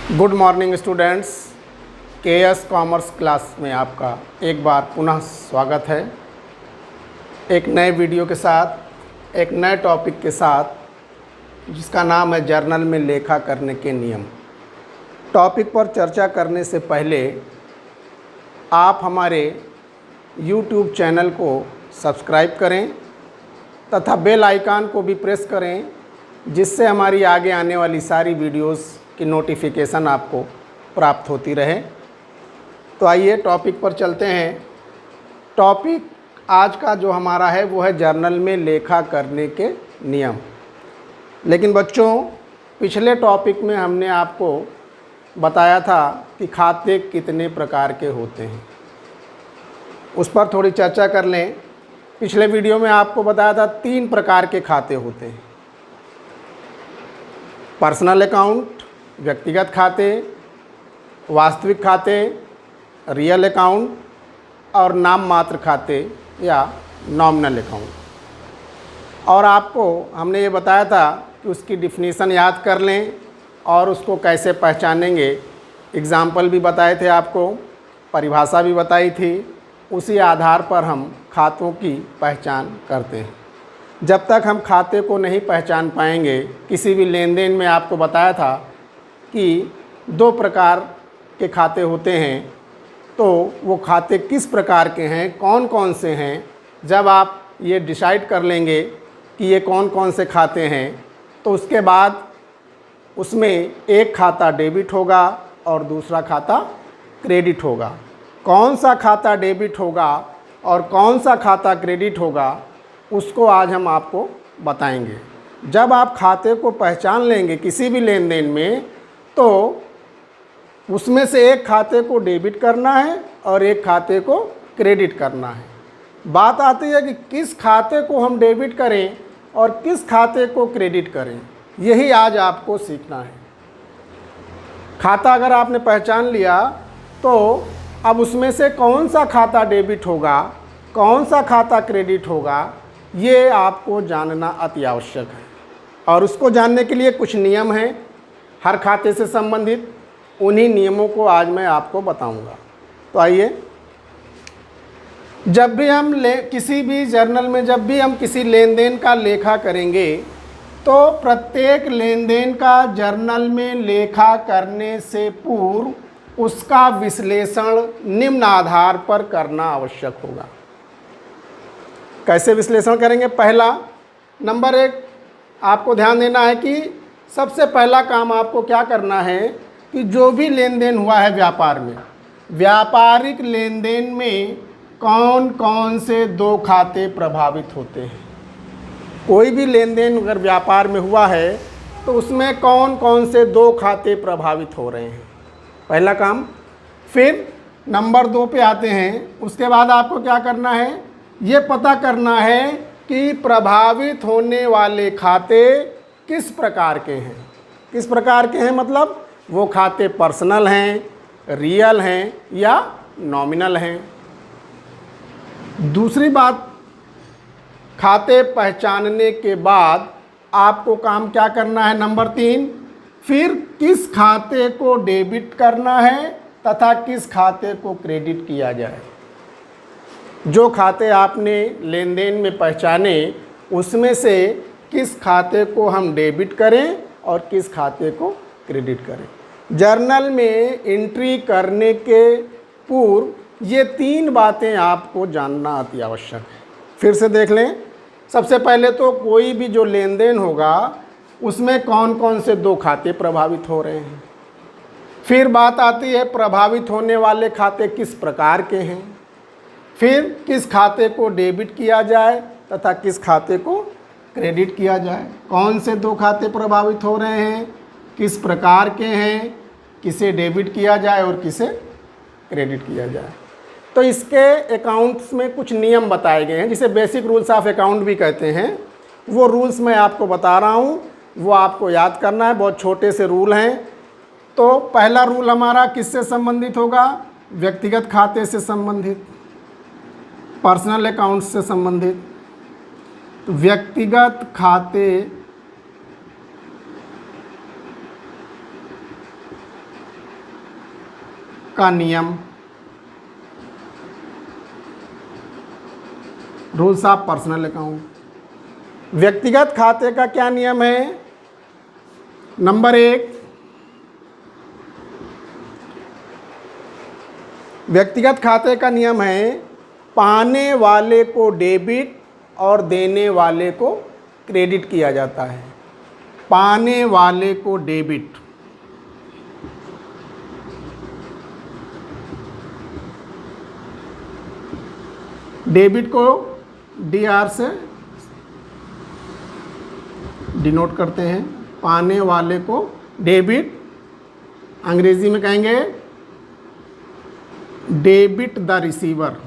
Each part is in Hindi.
Good morning students. KS commerce class में आपका एक बार पुनः स्वागत है। एक नए वीडियो के साथ, एक नए टॉपिक के साथ, जिसका नाम है जर्नल में लेखा करने के नियम। टॉपिक पर चर्चा करने से पहले आप हमारे YouTube चैनल को सब्सक्राइब करें तथा बेल आइकन को भी प्रेस करें, जिससे हमारी आगे आने वाली सारी वीडियोस की नोटिफिकेशन आपको प्राप्त होती रहे। तो आइए टॉपिक पर चलते हैं। टॉपिक आज का जो हमारा है वो है जर्नल में लेखा करने के नियम। लेकिन बच्चों, पिछले टॉपिक में हमने आपको बताया था कि खाते कितने प्रकार के होते हैं, उस पर थोड़ी चर्चा कर लें। पिछले वीडियो में आपको बताया था 3 प्रकार के खाते होते हैं: पर्सनल अकाउंट, व्यक्तिगत खाते, वास्तविक खाते, रियल अकाउंट और नाम मात्र खाते या नॉमिनल अकाउंट। और आपको हमने ये बताया था कि उसकी डिफिनीसन याद कर लें और उसको कैसे पहचानेंगे। एग्ज़ाम्पल भी बताए थे आपको, परिभाषा भी बताई थी। उसी आधार पर हम खातों की पहचान करते हैं। जब तक हम खाते को नहीं पहचान पाएंगे, किसी भी लेन देन में आपको बताया था कि 2 प्रकार के खाते होते हैं, तो वो खाते किस प्रकार के हैं, कौन कौन से हैं। जब आप ये डिसाइड कर लेंगे कि ये कौन कौन से खाते हैं, तो उसके बाद उसमें एक खाता डेबिट होगा और दूसरा खाता क्रेडिट होगा। कौन सा खाता डेबिट होगा और कौन सा खाता क्रेडिट होगा, उसको आज हम आपको बताएंगे। जब आप खाते को पहचान लेंगे किसी भी लेन देन में, तो उसमें से एक खाते को डेबिट करना है और एक खाते को क्रेडिट करना है। बात आती है कि किस खाते को हम डेबिट करें और किस खाते को क्रेडिट करें, यही आज आपको सीखना है। खाता अगर आपने पहचान लिया, तो अब उसमें से कौन सा खाता डेबिट होगा, कौन सा खाता क्रेडिट होगा, ये आपको जानना अति आवश्यक है। और उसको जानने के लिए कुछ नियम हैं हर खाते से संबंधित। उन्हीं नियमों को आज मैं आपको बताऊंगा। तो आइए, जब भी हम किसी भी जर्नल में जब भी हम किसी लेन देन का लेखा करेंगे, तो प्रत्येक लेन देन का जर्नल में लेखा करने से पूर्व उसका विश्लेषण निम्न आधार पर करना आवश्यक होगा। कैसे विश्लेषण करेंगे? पहला, नंबर 1, आपको ध्यान देना है कि सबसे पहला काम आपको क्या करना है कि जो भी लेन देन हुआ है व्यापार में, व्यापारिक लेन देन में कौन कौन से 2 खाते प्रभावित होते हैं। कोई भी लेन देन अगर व्यापार में हुआ है, तो उसमें कौन कौन से 2 खाते प्रभावित हो रहे हैं, पहला काम। फिर नंबर 2 पे आते हैं। उसके बाद आपको क्या करना है, ये पता करना है कि प्रभावित होने वाले खाते किस प्रकार के हैं। किस प्रकार के हैं मतलब वो खाते पर्सनल हैं, रियल हैं या नॉमिनल हैं। दूसरी बात, खाते पहचानने के बाद आपको काम क्या करना है, नंबर 3, फिर किस खाते को डेबिट करना है तथा किस खाते को क्रेडिट किया जाए। जो खाते आपने लेन देन में पहचाने, उसमें से किस खाते को हम डेबिट करें और किस खाते को क्रेडिट करें। जर्नल में एंट्री करने के पूर्व ये 3 बातें आपको जानना अति आवश्यक है। फिर से देख लें। सबसे पहले तो कोई भी जो लेन देन होगा, उसमें कौन कौन से 2 खाते प्रभावित हो रहे हैं। फिर बात आती है प्रभावित होने वाले खाते किस प्रकार के हैं। फिर किस खाते को डेबिट किया जाए तथा किस खाते को क्रेडिट किया जाए। कौन से 2 खाते प्रभावित हो रहे हैं, किस प्रकार के हैं, किसे डेबिट किया जाए और किसे क्रेडिट किया जाए। तो इसके अकाउंट्स में कुछ नियम बताए गए हैं, जिसे बेसिक रूल्स ऑफ अकाउंट भी कहते हैं। वो रूल्स मैं आपको बता रहा हूँ, वो आपको याद करना है। बहुत छोटे से रूल हैं। तो पहला रूल हमारा किससे संबंधित होगा, व्यक्तिगत खाते से संबंधित, पर्सनल अकाउंट से संबंधित। व्यक्तिगत खाते का नियम, रूल्स ऑफ पर्सनल अकाउंट। व्यक्तिगत खाते का क्या नियम है? नंबर 1, व्यक्तिगत खाते का नियम है पाने वाले को डेबिट और देने वाले को क्रेडिट किया जाता है। पाने वाले को डेबिट, डेबिट को DR से डिनोट करते हैं। पाने वाले को डेबिट, अंग्रेजी में कहेंगे debit the receiver.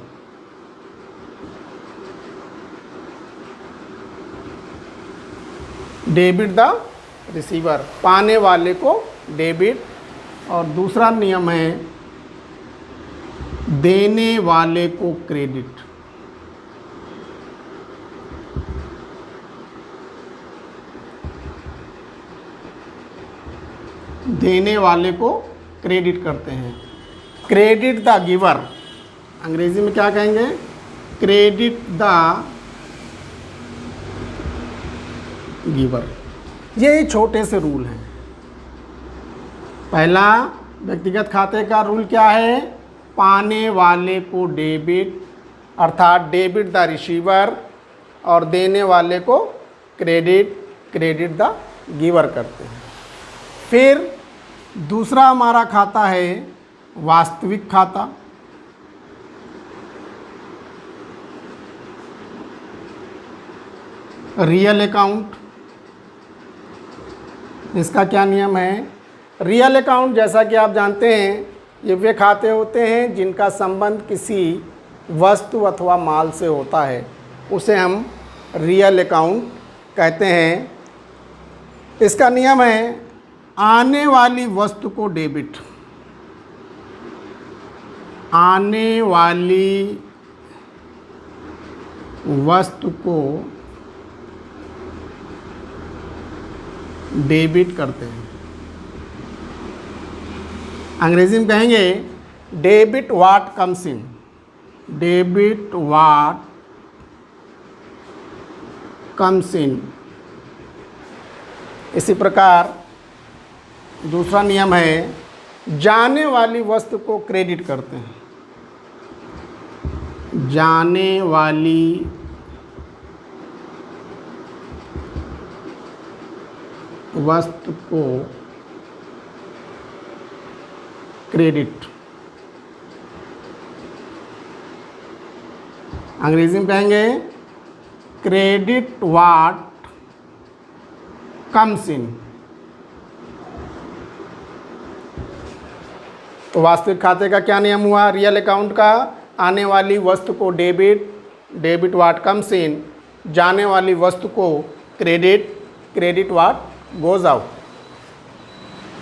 Debit the receiver, पाने वाले को डेबिट। और दूसरा नियम है देने वाले को क्रेडिट। देने वाले को क्रेडिट करते हैं। क्रेडिट द गिवर, अंग्रेजी में क्या कहेंगे? Credit the giver. ये छोटे से रूल हैं। पहला, व्यक्तिगत खाते का रूल क्या है? पाने वाले को डेबिट अर्थात डेबिट द रिसीवर, और देने वाले को क्रेडिट, क्रेडिट द गिवर करते हैं। फिर दूसरा हमारा खाता है वास्तविक खाता। रियल अकाउंट, इसका क्या नियम है? रियल अकाउंट जैसा कि आप जानते हैं, ये वे खाते होते हैं जिनका संबंध किसी वस्तु अथवा माल से होता है, उसे हम रियल अकाउंट कहते हैं। इसका नियम है आने वाली वस्तु को डेबिट, आने वाली वस्तु को डेबिट करते हैं। अंग्रेजी में कहेंगे debit what comes in, debit what comes in. इसी प्रकार दूसरा नियम है जाने वाली वस्तु को क्रेडिट करते हैं। जाने वाली वस्तु को क्रेडिट, अंग्रेजी में कहेंगे क्रेडिट व्हाट कम्स इन। तो वास्तविक खाते का क्या नियम हुआ? रियल अकाउंट का आने वाली वस्तु को debit, debit what comes in. जाने वाली वस्तु को credit, credit what goes out.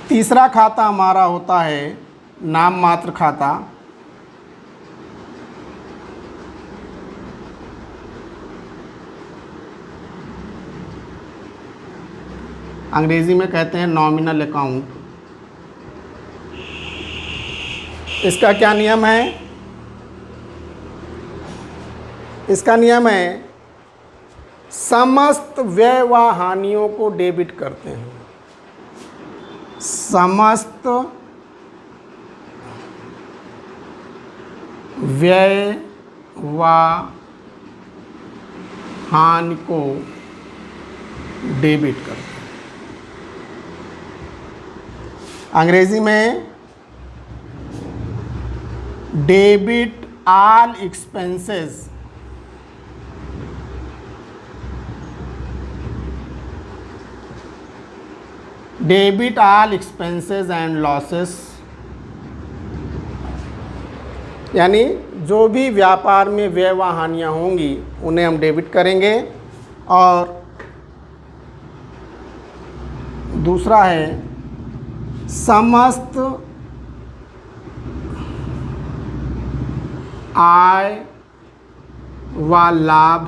तीसरा खाता हमारा होता है नाम मात्र खाता। अंग्रेजी में कहते हैं नॉमिनल अकाउंट। इसका क्या नियम है? इसका नियम है समस्त व्यय व हानियों को डेबिट करते हैं। समस्त व्यय व हानि को डेबिट करते हैं। अंग्रेजी में debit all expenses, debit all expenses and losses, यानी जो भी व्यापार में व्यय व हानियाँ होंगी उन्हें हम डेबिट करेंगे। और दूसरा है समस्त आय व लाभ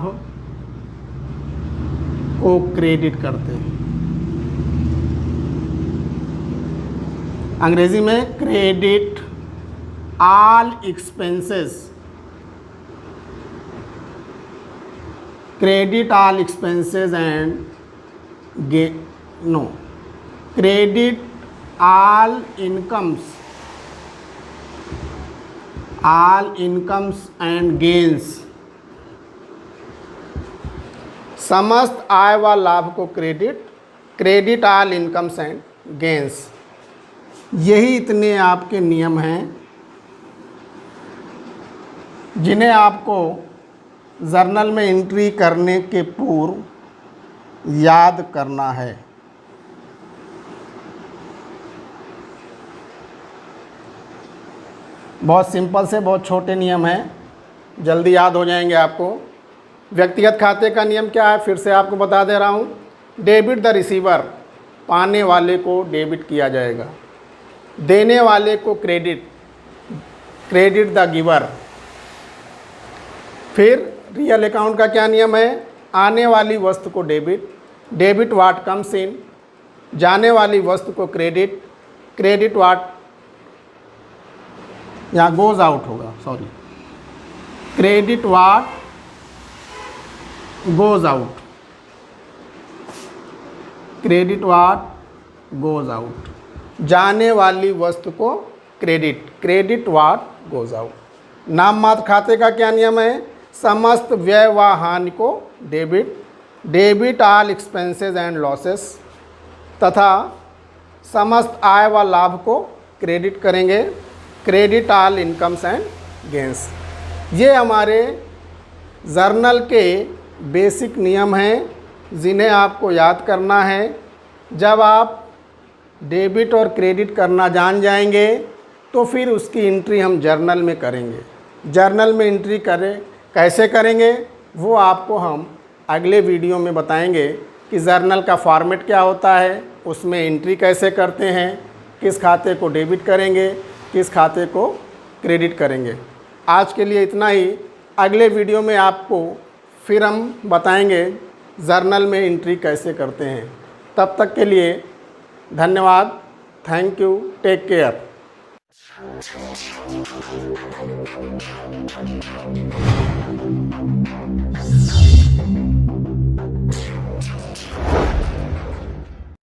को क्रेडिट करते हैं। अंग्रेजी में credit all expenses, credit all expenses and credit all incomes and gains, समस्त आय व लाभ को credit all incomes and gains. यही इतने आपके नियम हैं जिन्हें आपको जर्नल में एंट्री करने के पूर्व याद करना है। बहुत सिंपल से बहुत छोटे नियम हैं, जल्दी याद हो जाएंगे आपको। व्यक्तिगत खाते का नियम क्या है, फिर से आपको बता दे रहा हूँ। डेबिट द रिसीवर, पाने वाले को डेबिट किया जाएगा। देने वाले को क्रेडिट द गिवर। फिर रियल अकाउंट का क्या नियम है, आने वाली वस्तु को डेबिट वाट कम्स इन, जाने वाली वस्तु को क्रेडिट वाट, यहाँ गोज आउट होगा, sorry, credit what goes out, credit what goes out. जाने वाली वस्तु को क्रेडिट वाट गोज आउट। नाम मात्र खाते का क्या नियम है, समस्त व्यय व हानि को debit all expenses and losses, तथा समस्त आय व लाभ को क्रेडिट करेंगे, credit all incomes and gains. ये हमारे जर्नल के बेसिक नियम हैं जिन्हें आपको याद करना है। जब आप डेबिट और क्रेडिट करना जान जाएंगे तो फिर उसकी एंट्री हम जर्नल में करेंगे। जर्नल में एंट्री कैसे करेंगे वो आपको हम अगले वीडियो में बताएंगे कि जर्नल का फॉर्मेट क्या होता है, उसमें एंट्री कैसे करते हैं, किस खाते को डेबिट करेंगे, किस खाते को क्रेडिट करेंगे। आज के लिए इतना ही। अगले वीडियो में आपको फिर हम बताएंगे जर्नल में एंट्री कैसे करते हैं। तब तक के लिए धन्यवाद। Thank you. Take care.